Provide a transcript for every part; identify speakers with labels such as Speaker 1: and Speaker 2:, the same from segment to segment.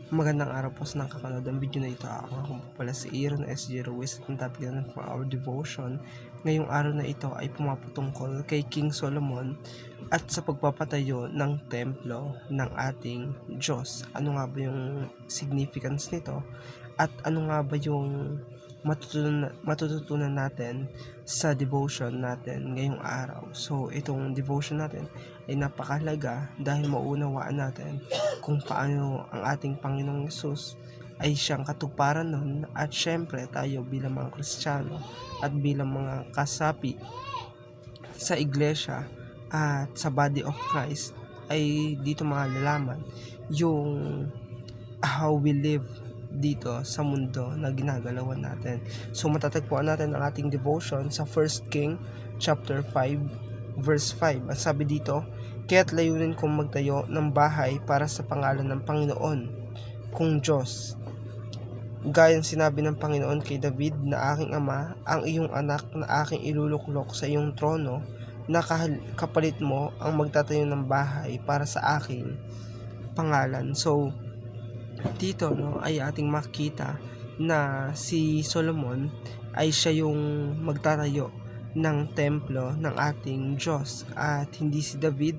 Speaker 1: Magandang araw po sa nakakanood ng video na ito. Ako nga po pala si Aaron SJ Ruiz at ang topic natin for our devotion ngayong araw na ito ay pumapatungkol kay King Solomon at sa pagpapatayo ng templo ng ating Diyos. Ano nga ba yung significance nito at ano nga ba yung matututunan natin sa devotion natin ngayong araw. So itong devotion natin ay napakahalaga dahil maunawaan natin kung paano ang ating Panginoong Hesus ay siyang katuparan nun, at syempre tayo bilang mga Kristiyano at bilang mga kasapi sa iglesia at sa body of Christ ay dito malalaman yung how we live dito sa mundo na ginagalawan natin. So matatagpuan natin ang ating devotion sa 1 King chapter 5 verse 5. Ang sabi dito, kaya't layunin kong magtayo ng bahay para sa pangalan ng Panginoon kung Diyos. Gayang sinabi ng Panginoon kay David na aking ama, ang iyong anak na aking iluluklok sa iyong trono, na kapalit mo ang magtatayo ng bahay para sa aking pangalan. So dito ay ating makita na si Solomon ay siya yung magtatayo ng templo ng ating Diyos at hindi si David,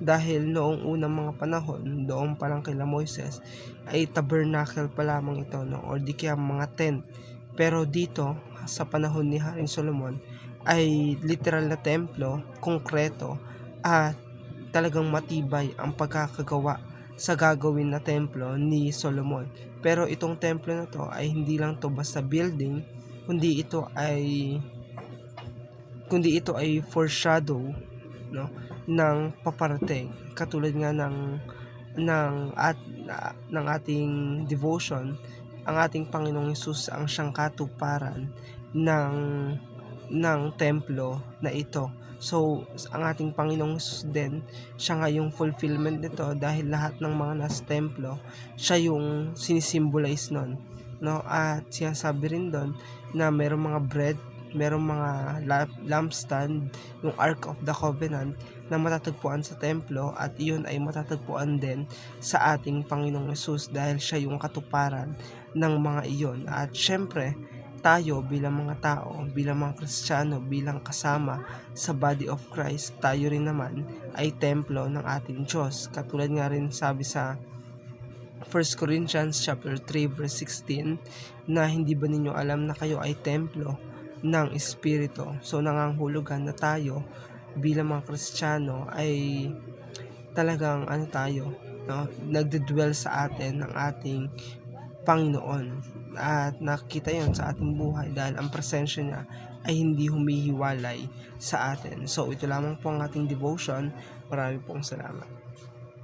Speaker 1: dahil noong unang mga panahon, doon pa lang kila Moises, ay tabernacle pa lamang ito, or di kaya mga tent. Pero dito sa panahon ni Haring Solomon ay literal na templo, konkreto, at talagang matibay ang pagkakagawa sa gagawin na templo ni Solomon. Pero itong templo na to ay hindi lang to basta building, kundi ito ay foreshadow, no, ng paparating, katulad nga ng ating devotion. Ang ating Panginoong Hesus ang siyang katuparan ng templo na ito. So ang ating Panginoong Hesus din, siya nga yung fulfillment nito, dahil lahat ng mga nasa templo, siya yung sinisimbolize nun, no? At sinasabi rin doon na merong mga bread, merong mga lampstand, yung Ark of the Covenant na matatagpuan sa templo, at iyon ay matatagpuan din sa ating Panginoong Hesus dahil siya yung katuparan ng mga iyon. At syempre tayo bilang mga tao, bilang mga Kristiyano, bilang kasama sa body of Christ, tayo rin naman ay templo ng ating Diyos. Katulad nga rin sabi sa 1 Corinthians chapter 3 verse 16 na hindi ba ninyo alam na kayo ay templo ng Espiritu. So nangangahulugan na tayo bilang mga Kristiyano ay talagang tayo, no, nagdedwell sa atin ng ating Panginoon, at nakikita yon sa ating buhay dahil ang presensya niya ay hindi humihiwalay sa atin. So ito lamang po ang ating devotion. Maraming pong salamat.